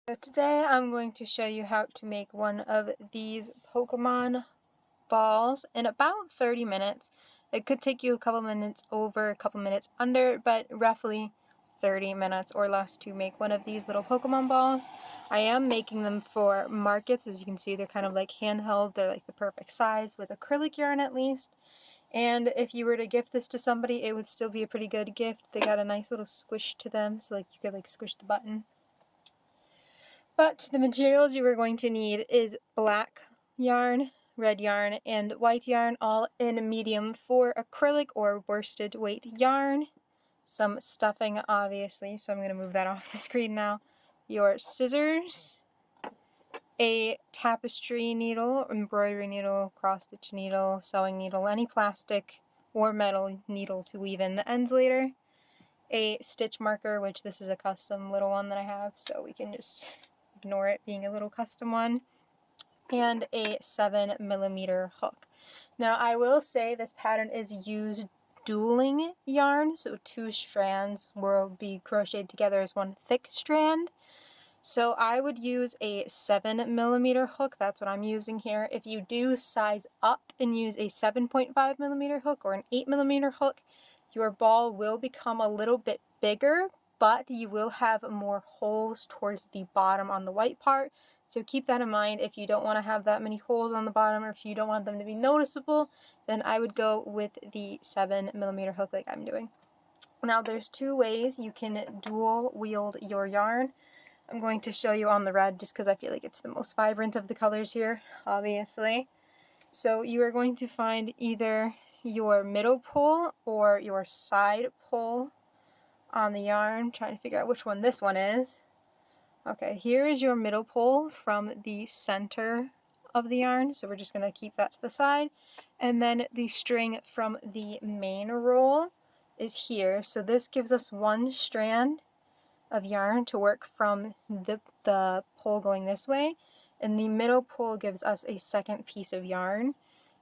So today I'm going to show you how to make one of these Pokemon balls in about 30 minutes. It could take you a couple minutes over, a couple minutes under, but roughly 30 minutes or less to make one of these little Pokemon balls. I am making them for markets. As you can see, they're kind of like handheld. They're like the perfect size with acrylic yarn at least. And if you were to gift this to somebody, it would still be a pretty good gift. They got a nice little squish to them, so like you could like squish the button. But the materials you are going to need is black yarn, red yarn, and white yarn, all in medium for acrylic or worsted weight yarn. Some stuffing, obviously, so I'm going to move that off the screen now. Your scissors, a tapestry needle, embroidery needle, cross-stitch needle, sewing needle, any plastic or metal needle to weave in the ends later, a stitch marker, which this is a custom little one that I have, so we can just ignore it being a little custom one, and a 7mm hook. Now I will say this pattern is used dueling yarn, so 2 strands will be crocheted together as one thick strand. So I would use a 7mm hook. That's what I'm using here. If you do size up and use a 7.5mm hook or an 8mm hook, your ball will become a little bit bigger, but you will have more holes towards the bottom on the white part. So keep that in mind. If you don't want to have that many holes on the bottom, or if you don't want them to be noticeable, then I would go with the 7mm hook like I'm doing. Now there's 2 ways you can dual wield your yarn. I'm going to show you on the red just because I feel like it's the most vibrant of the colors here, obviously. So you are going to find either your middle pull or your side pull on the yarn. I'm trying to figure out which one this one is. Okay, here is your middle pull from the center of the yarn, so we're just going to keep that to the side. And then the string from the main roll is here, so this gives us 1 strand of yarn to work from the pole going this way, and the middle pole gives us a second piece of yarn.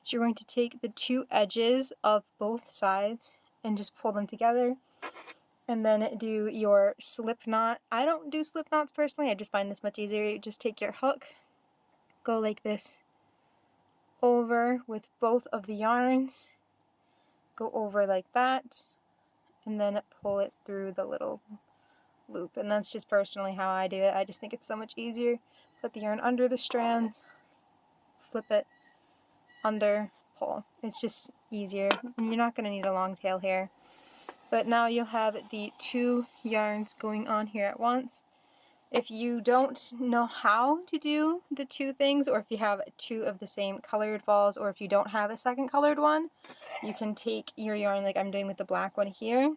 So you're going to take the 2 edges of both sides and just pull them together, and then do your slip knot. I don't do slip knots personally, I just find this much easier. You just take your hook, go like this over with both of the yarns, go over like that, and then pull it through the little loop. And that's just personally how I do it. I just think it's so much easier. Put the yarn under the strands, flip it, under, pull. It's just easier. You're not going to need a long tail here. But now you'll have the 2 yarns going on here at once. If you don't know how to do the 2 things, or if you have 2 of the same colored balls, or if you don't have a second colored one, you can take your yarn like I'm doing with the black one here,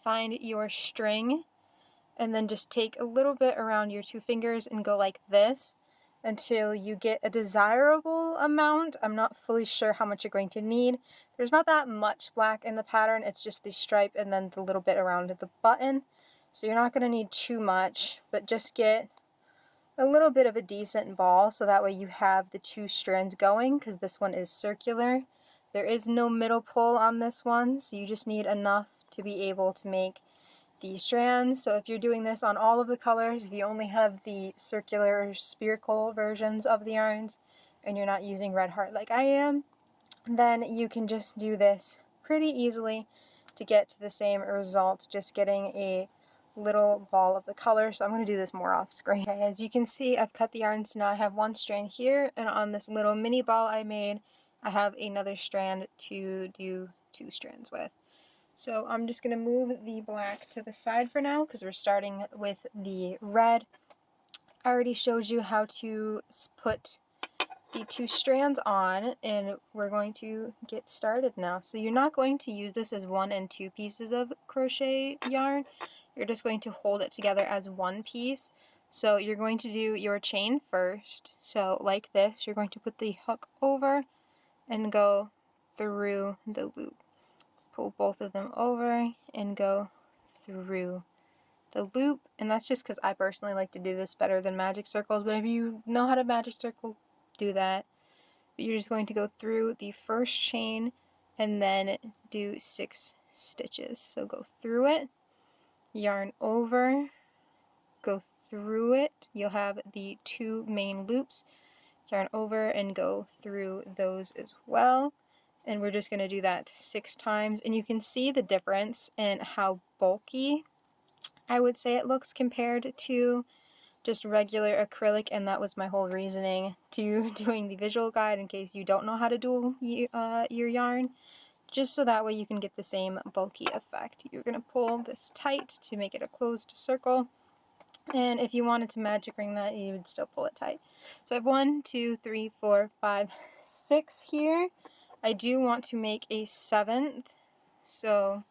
find your string, and then just take a little bit around your 2 fingers and go like this until you get a desirable amount. I'm not fully sure how much you're going to need. There's not that much black in the pattern, it's just the stripe and then the little bit around the button. So you're not going to need too much, but just get a little bit of a decent ball so that way you have the 2 strands going, because this one is circular. There is no middle pull on this one, so you just need enough to be able to make the strands. So if you're doing this on all of the colors, if you only have the circular or spherical versions of the yarns and you're not using red heart like I am, then you can just do this pretty easily to get to the same result, just getting a little ball of the color. So I'm going to do this more off screen. Okay, as you can see, I've cut the yarns. Now I have 1 strand here, and on this little mini ball I made, I have another strand to do 2 strands with. So I'm just going to move the black to the side for now because we're starting with the red. I already showed you how to put the 2 strands on, and we're going to get started now. So you're not going to use this as 1 and 2 pieces of crochet yarn. You're just going to hold it together as 1 piece. So you're going to do your chain first. So like this, you're going to put the hook over and go through the loop. Pull both of them over and go through the loop. And that's just because I personally like to do this better than magic circles, but if you know how to magic circle, do that. But you're just going to go through the first chain and then do 6 stitches. So go through it, yarn over, go through it, you'll have the 2 main loops. Yarn over and go through those as well. And we're just going to do that 6 times. And you can see the difference in how bulky I would say it looks compared to just regular acrylic, and that was my whole reasoning to doing the visual guide in case you don't know how to do your yarn, just so that way you can get the same bulky effect. You're going to pull this tight to make it a closed circle, and if you wanted to magic ring that, you would still pull it tight. So I have 1, 2, 3, 4, 5, 6 here. I do want to make a 7th, so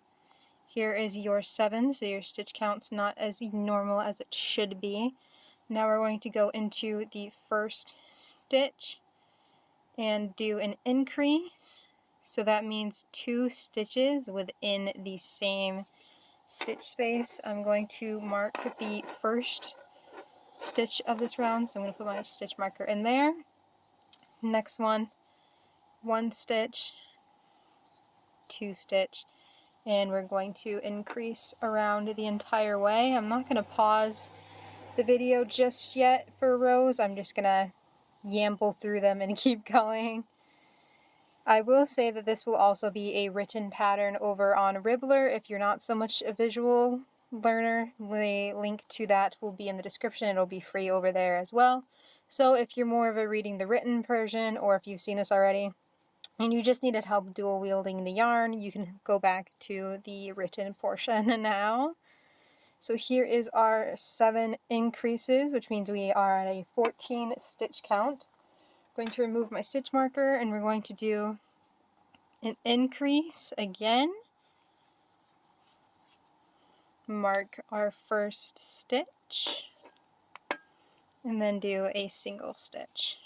here is your 7, so your stitch count's not as normal as it should be. Now we're going to go into the first stitch and do an increase. So that means 2 stitches within the same stitch space. I'm going to mark the first stitch of this round, so I'm going to put my stitch marker in there. Next one, 1 stitch, 2 stitch, and we're going to increase around the entire way. I'm not going to pause the video just yet for rows. I'm just gonna yamble through them and keep going. I will say that this will also be a written pattern over on Ribbler if you're not so much a visual learner. The link to that will be in the description. It'll be free over there as well. So if you're more of a reading the written version, or if you've seen this already and you just needed help dual wielding the yarn, you can go back to the written portion now. So here is our 7 increases, which means we are at a 14 stitch count. I'm going to remove my stitch marker, and we're going to do an increase again. Mark our first stitch, and then do a single stitch.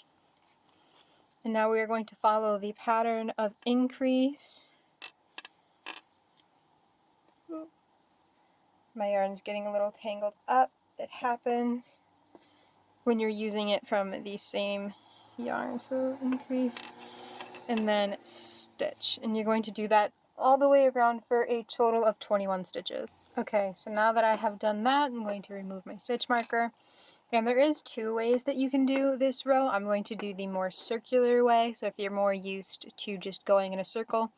And now we are going to follow the pattern of increase. My yarn's getting a little tangled up. It happens when you're using it from the same yarn. So increase and then stitch, and you're going to do that all the way around for a total of 21 stitches. Okay, so now that I have done that, I'm going to remove my stitch marker. And there is 2 ways that you can do this row. I'm going to do the more circular way, so if you're more used to just going in a circle,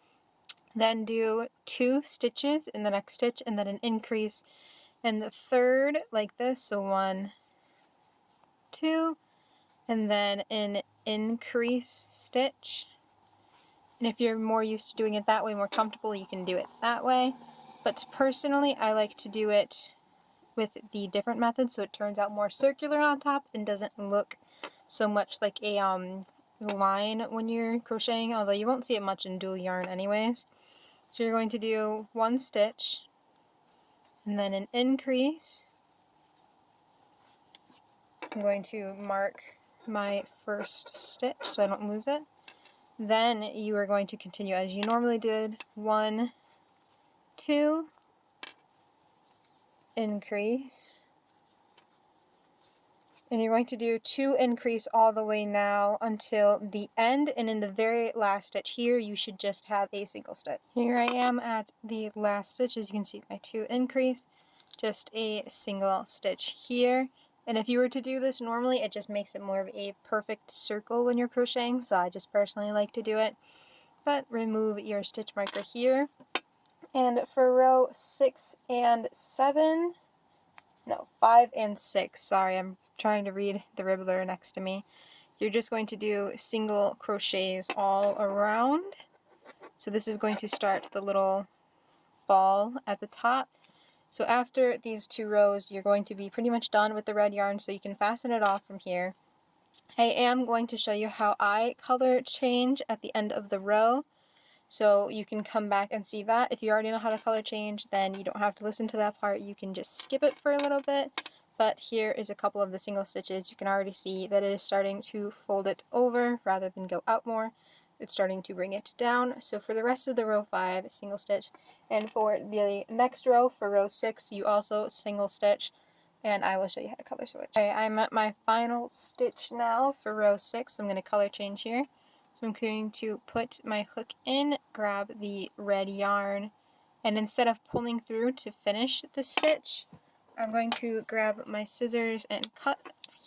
then do 2 stitches in the next stitch and then an increase in the third like this. So 1, 2, and then an increase stitch. And if you're more used to doing it that way, more comfortable, you can do it that way. But personally, I like to do it with the different method, so it turns out more circular on top and doesn't look so much like a line when you're crocheting, although you won't see it much in dual yarn anyways. So you're going to do 1 stitch and then an increase. I'm going to mark my first stitch so I don't lose it. Then you are going to continue as you normally did. 1, 2, increase. And you're going to do 2 increase all the way now until the end, and in the very last stitch here you should just have a single stitch. Here I am at the last stitch. As you can see, my 2 increase, just a single stitch here. And if you were to do this normally, it just makes it more of a perfect circle when you're crocheting, so I just personally like to do it. But remove your stitch marker here. And for row 6 and 7, no, 5 and 6, sorry, I'm trying to read the Ribbler next to me. You're just going to do single crochets all around. So this is going to start the little ball at the top. So after these 2 rows, you're going to be pretty much done with the red yarn, so you can fasten it off from here. I am going to show you how I color change at the end of the row, so you can come back and see that. If you already know how to color change, then you don't have to listen to that part. You can just skip it for a little bit. But here is a couple of the single stitches. You can already see that it is starting to fold it over rather than go out more. It's starting to bring it down. So for the rest of the row 5, single stitch. And for the next row, for row 6, you also single stitch. And I will show you how to color switch. Okay, I'm at my final stitch now for row 6. So I'm going to color change here. So I'm going to put my hook in, grab the red yarn, and instead of pulling through to finish the stitch, I'm going to grab my scissors and cut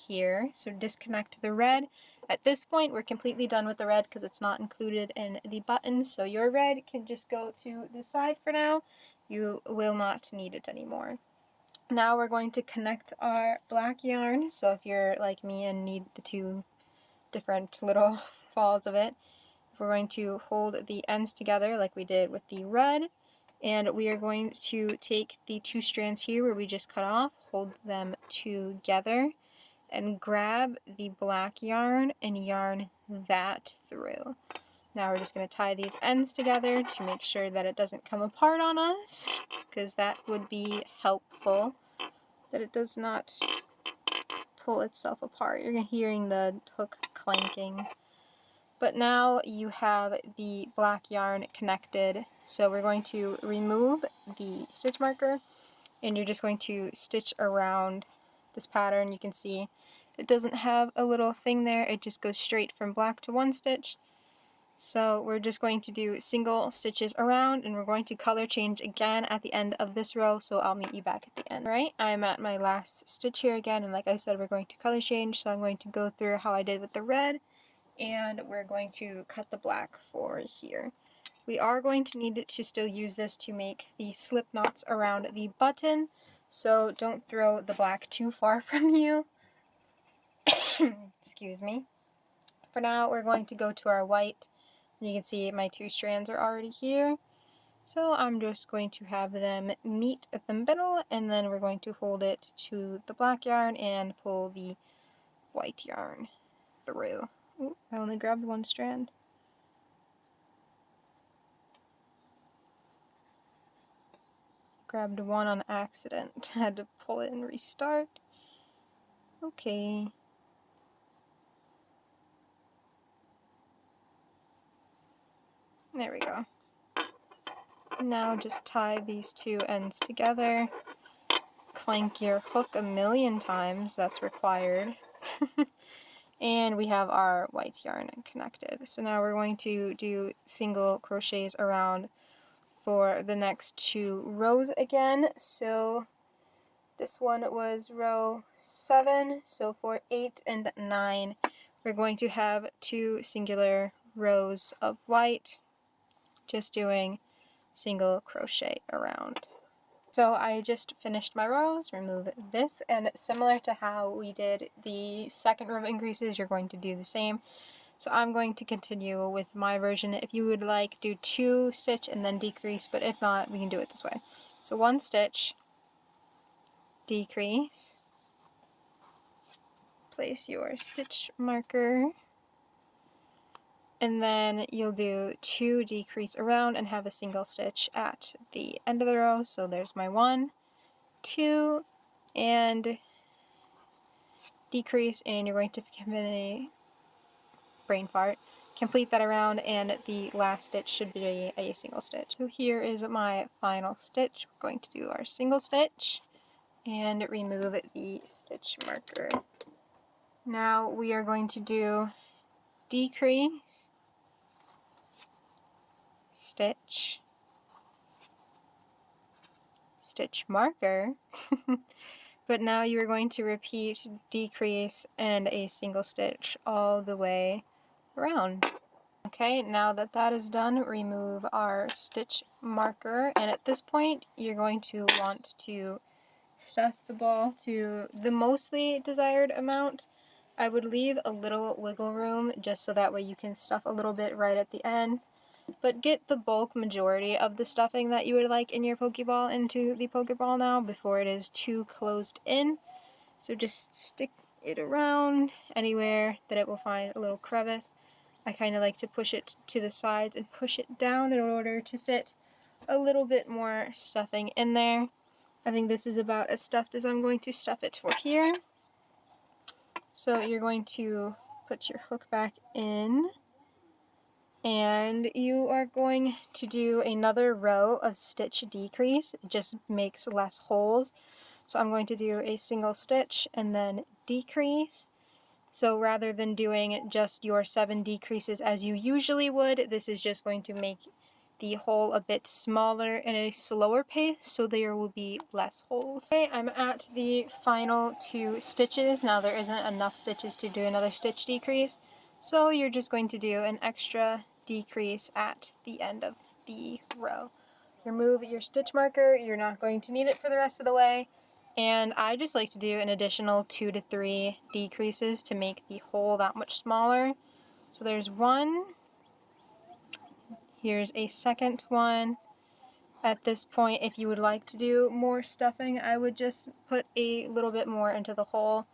here, so disconnect the red. At this point, we're completely done with the red because it's not included in the buttons, so your red can just go to the side for now. You will not need it anymore. Now we're going to connect our black yarn, so if you're like me and need the two different little balls of it, we're going to hold the ends together like we did with the red, and we are going to take the two strands here where we just cut off, hold them together, and grab the black yarn and yarn that through. Now we're just going to tie these ends together to make sure that it doesn't come apart on us, because that would be helpful, that it does not pull itself apart. You're hearing the hook clanking. But now you have the black yarn connected, so we're going to remove the stitch marker, and you're just going to stitch around this pattern. You can see it doesn't have a little thing there, it just goes straight from black to one stitch. So we're just going to do single stitches around, and we're going to color change again at the end of this row, so I'll meet you back at the end. Right, I'm at my last stitch here again, and like I said, we're going to color change, so I'm going to go through how I did with the red, and we're going to cut the black for here. We are going to need to still use this to make the slip knots around the button, so don't throw the black too far from you. Excuse me. For now, we're going to go to our white. You can see my two strands are already here, so I'm just going to have them meet at the middle, and then we're going to hold it to the black yarn and pull the white yarn through. Ooh, I only grabbed one strand. Grabbed one on accident. Had to pull it and restart. Okay. There we go. Now just tie these two ends together. Clank your hook a million times, that's required. And we have our white yarn connected. So now we're going to do single crochets around for the next two rows again. So this one was row 7, so for 8 and 9, we're going to have two singular rows of white, just doing single crochet around. So I just finished my rows, remove this, and similar to how we did the second row of increases, you're going to do the same. So I'm going to continue with my version. If you would like, do 2 stitch and then decrease, but if not, we can do it this way. So 1 stitch, decrease, place your stitch marker, and then you'll do 2 decrease around and have a single stitch at the end of the row. So there's my 1, 2, and decrease, and you're going to commit a brain fart. Complete that around, and the last stitch should be a single stitch. So here is my final stitch. We're going to do our single stitch and remove the stitch marker. Now we are going to do decrease, stitch, stitch marker, but now you are going to repeat decrease and a single stitch all the way around. Okay, now that that is done, remove our stitch marker, and at this point you're going to want to stuff the ball to the mostly desired amount. I would leave a little wiggle room just so that way you can stuff a little bit right at the end, but get the bulk majority of the stuffing that you would like in your Pokeball into the Pokeball now before it is too closed in. So just stick it around anywhere that it will find a little crevice. I kind of like to push it to the sides and push it down in order to fit a little bit more stuffing in there. I think this is about as stuffed as I'm going to stuff it for here. So you're going to put your hook back in, and you are going to do another row of stitch decrease. It just makes less holes. So I'm going to do a single stitch and then decrease. So rather than doing just your 7 decreases as you usually would, this is just going to make the hole a bit smaller in a slower pace, so there will be less holes. Okay, I'm at the final 2 stitches. Now there isn't enough stitches to do another stitch decrease, so you're just going to do an extra decrease at the end of the row. Remove your stitch marker, you're not going to need it for the rest of the way, and I just like to do an additional 2 to 3 decreases to make the hole that much smaller. So there's 1. Here's a second one. At this point, if you would like to do more stuffing, I would just put a little bit more into the hole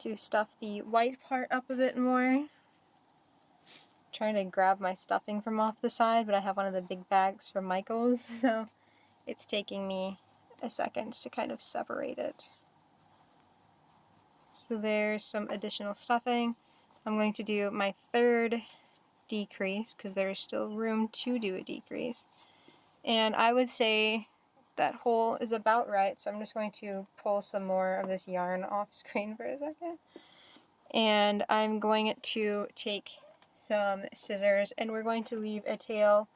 to stuff the white part up a bit more. Trying to grab my stuffing from off the side, but I have one of the big bags from Michael's, so it's taking me a second to kind of separate it. So there's some additional stuffing. I'm going to do my 3rd decrease because there is still room to do a decrease. And I would say that hole is about right, so I'm just going to pull some more of this yarn off screen for a second. And I'm going to take some scissors, and we're going to leave a tail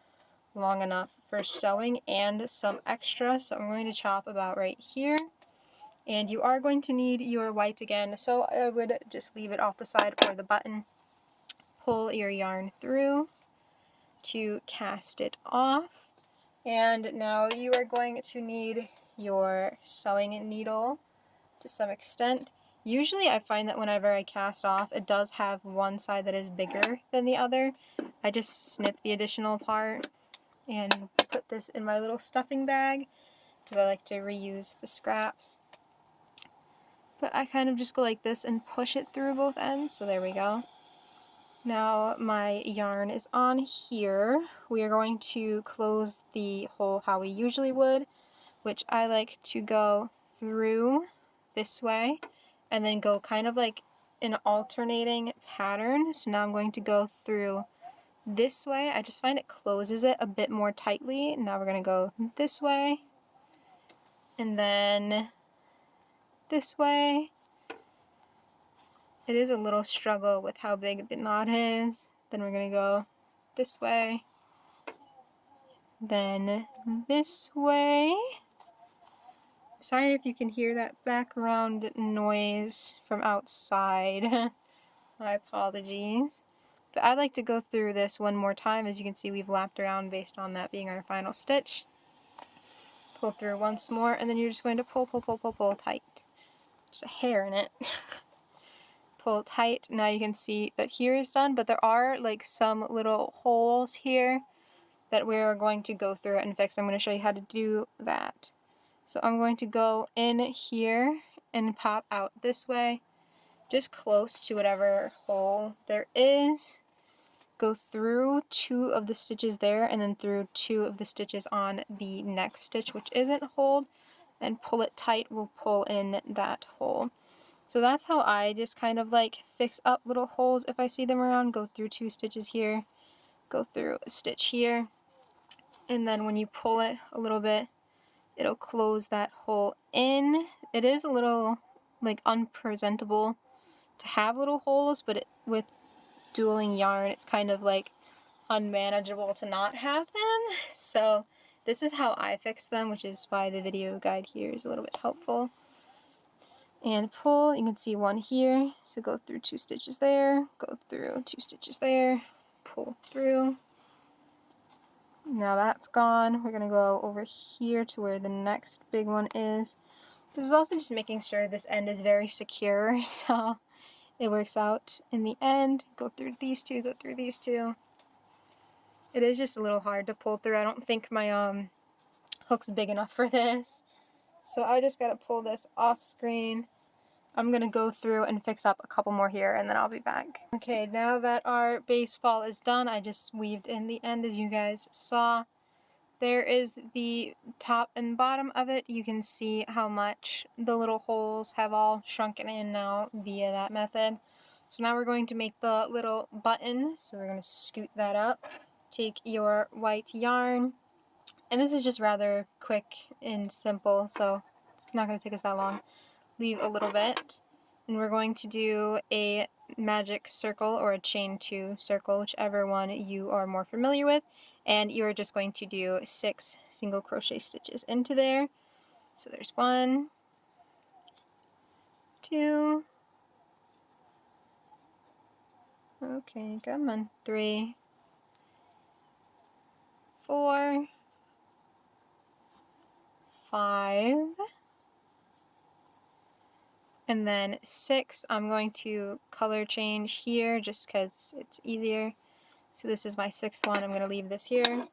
long enough for sewing and some extra, so I'm going to chop about right here. And you are going to need your white again, so I would just leave it off the side or the button. Pull your yarn through to cast it off. And now you are going to need your sewing needle to some extent. Usually I find that whenever I cast off, it does have one side that is bigger than the other. I just snip the additional part and put this in my little stuffing bag because I like to reuse the scraps. But I kind of just go like this and push it through both ends, so there we go. Now my yarn is on here. We are going to close the hole how we usually would, which I like to go through this way and then go kind of like an alternating pattern. So now I'm going to go through this way. I just find it closes it a bit more tightly. Now we're going to go this way and then this way. It is a little struggle with how big the knot is. Then we're going to go this way, then this way. Sorry if you can hear that background noise from outside. My apologies. But I'd like to go through this one more time. As you can see, we've lapped around based on that being our final stitch. Pull through once more, and then you're just going to pull, pull, pull, pull, pull tight. There's a hair in it. Pull tight. Now you can see that here is done, but there are like some little holes here that we're going to go through and fix. I'm going to show you how to do that. So I'm going to go in here and pop out this way, just close to whatever hole there is. Go through 2 of the stitches there and then through 2 of the stitches on the next stitch, which isn't holed, and pull it tight. We'll pull in that hole. So that's how I just kind of like fix up little holes if I see them around. Go through 2 stitches here, go through a stitch here, and then when you pull it a little bit, it'll close that hole in. It is a little like unpresentable to have little holes, but with dueling yarn, it's kind of like unmanageable to not have them. So this is how I fix them, which is why the video guide here is a little bit helpful. And pull, you can see one here, so go through 2 stitches there, go through 2 stitches there, pull through. Now that's gone. We're going to go over here to where the next big one is. This is also just making sure this end is very secure, so it works out in the end. Go through these 2, go through these 2. It is just a little hard to pull through. I don't think my hook's big enough for this. So I just got to pull this off screen. I'm going to go through and fix up a couple more here and then I'll be back. Okay, now that our base ball is done, I just weaved in the end as you guys saw. There is the top and bottom of it. You can see how much the little holes have all shrunken in now via that method. So now we're going to make the little button. So we're going to scoot that up. Take your white yarn. And this is just rather quick and simple, so it's not going to take us that long. Leave a little bit, and we're going to do a magic circle or a chain 2 circle, whichever one you are more familiar with, and you're just going to do 6 single crochet stitches into there. So there's 1, 2, okay, come on, 3, 4, 5, and then 6. I'm going to color change here just because it's easier. So this is my 6th one. I'm going to leave this here.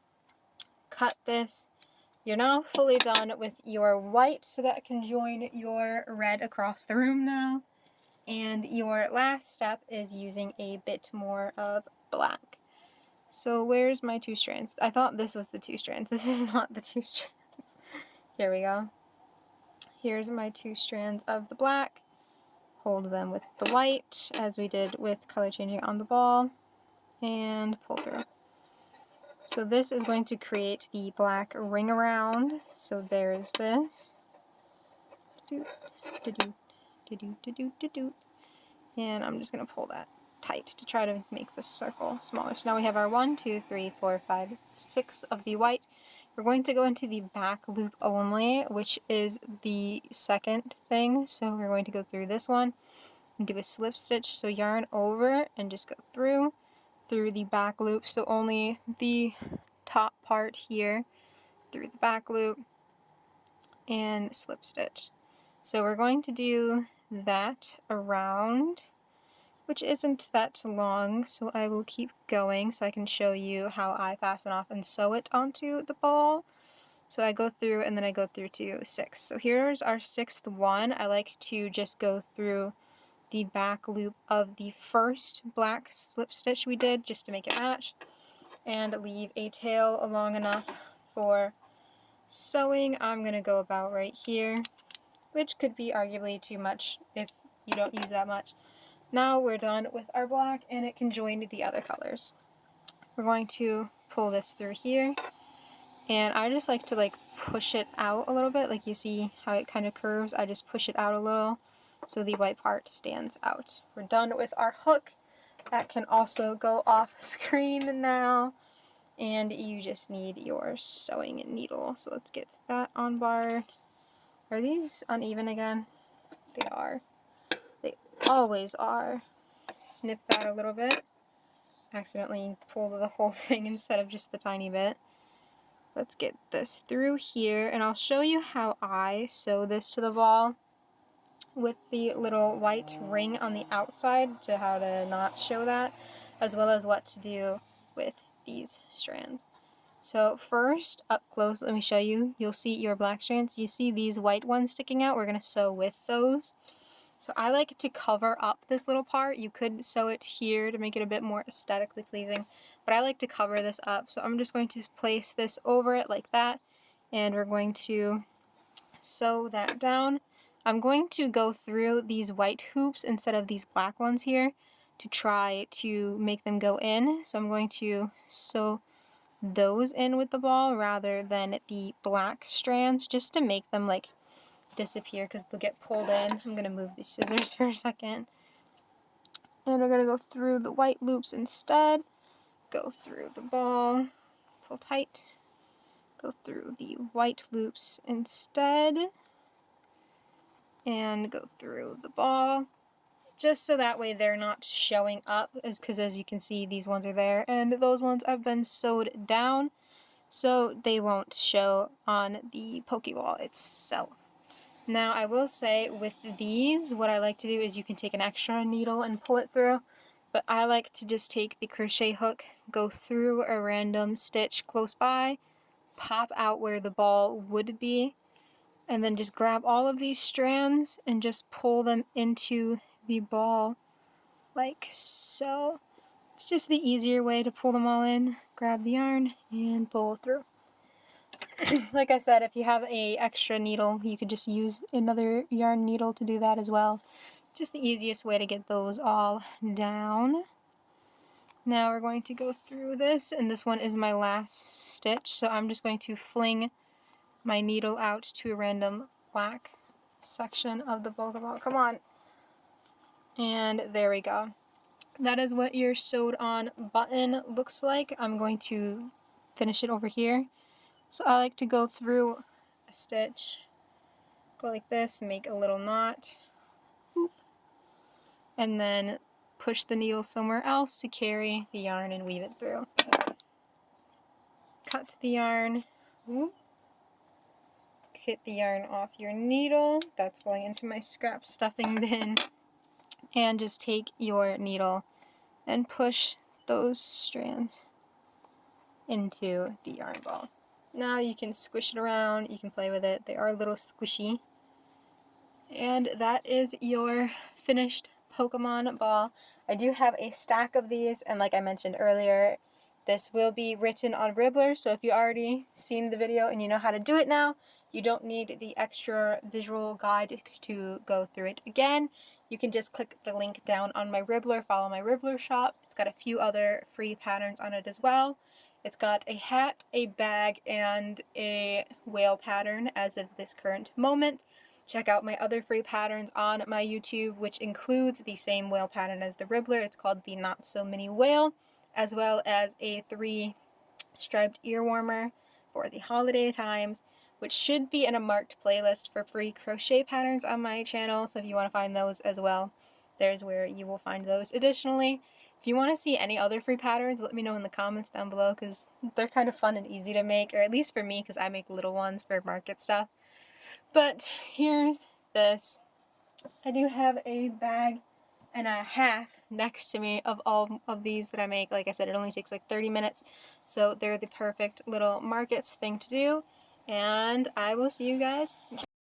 Cut this. You're now fully done with your white, so that can join your red across the room now. And your last step is using a bit more of black. So where's my 2 strands? I thought this was the 2 strands. This is not the 2 strands. Here we go. Here's my 2 strands of the black. Hold them with the white, as we did with color changing on the ball, and pull through. So this is going to create the black ring around. So there's this. And I'm just going to pull that tight to try to make the circle smaller. So now we have our 1, 2, 3, 4, 5, 6 of the white. We're going to go into the back loop only, which is the second thing. So we're going to go through this one and do a slip stitch. So yarn over and just go through the back loop. So only the top part here through the back loop and slip stitch. So we're going to do that around, which isn't that long, so I will keep going so I can show you how I fasten off and sew it onto the ball. So I go through and then I go through to 6. So here's our 6th one. I like to just go through the back loop of the first black slip stitch we did just to make it match, and leave a tail long enough for sewing. I'm going to go about right here, which could be arguably too much if you don't use that much. Now we're done with our black and it can join the other colors. We're going to pull this through here, and I just like to push it out a little bit. Like you see how it kind of curves, I just push it out a little so the white part stands out. We're done with our hook. That can also go off screen now, and you just need your sewing needle. So let's get that on bar. Are these uneven again? They are. They always are. Snip that a little bit. Accidentally pull the whole thing instead of just the tiny bit. Let's get this through here, and I'll show you how I sew this to the ball with the little white ring on the outside, to how to not show that, as well as what to do with these strands. So first, up close, let me show you. You'll see your black strands. You see these white ones sticking out? We're going to sew with those. So I like to cover up this little part. You could sew it here to make it a bit more aesthetically pleasing, but I like to cover this up. So I'm just going to place this over it like that, and we're going to sew that down. I'm going to go through these white hoops instead of these black ones here to try to make them go in. So I'm going to sew those in with the ball rather than the black strands, just to make them disappear, because they'll get pulled in. I'm going to move the scissors for a second. And we're going to go through the white loops instead. Go through the ball, pull tight. Go through the white loops instead. And go through the ball. Just so that way they're not showing up, because as you can see, these ones are there, and those ones have been sewed down, so they won't show on the Pokéball itself. Now I will say with these, what I like to do is you can take an extra needle and pull it through, but I like to just take the crochet hook, go through a random stitch close by, pop out where the ball would be, and then just grab all of these strands and just pull them into the ball like so. It's just the easier way to pull them all in. Grab the yarn and pull through. Like I said, if you have a extra needle, you could just use another yarn needle to do that as well. Just the easiest way to get those all down. Now we're going to go through this, and this one is my last stitch, so I'm just going to fling my needle out to a random black section of the Pokéball. Come on. And there we go. That is what your sewed on button looks like. I'm going to finish it over here. So I like to go through a stitch, go like this, make a little knot, and then push the needle somewhere else to carry the yarn and weave it through. Cut the yarn, get the yarn off your needle, that's going into my scrap stuffing bin, and just take your needle and push those strands into the yarn ball. Now you can squish it around, you can play with it, they are a little squishy. And that is your finished Pokemon ball. I do have a stack of these, and like I mentioned earlier, this will be written on Ribbler, so if you already seen the video and you know how to do it now, you don't need the extra visual guide to go through it again. You can just click the link down on my Ribbler, follow my Ribbler shop. It's got a few other free patterns on it as well. It's got a hat, a bag, and a whale pattern as of this current moment. Check out my other free patterns on my YouTube, which includes the same whale pattern as the Ribbler. It's called the Not So Mini Whale, as well as a 3 striped ear warmer for the holiday times, which should be in a marked playlist for free crochet patterns on my channel. So if you want to find those as well, there's where you will find those. Additionally, if you want to see any other free patterns, let me know in the comments down below, because they're kind of fun and easy to make, or at least for me, because I make little ones for market stuff. But here's this. I do have a bag and a half next to me of all of these that I make. Like I said, it only takes like 30 minutes, so they're the perfect little markets thing to do. And I will see you guys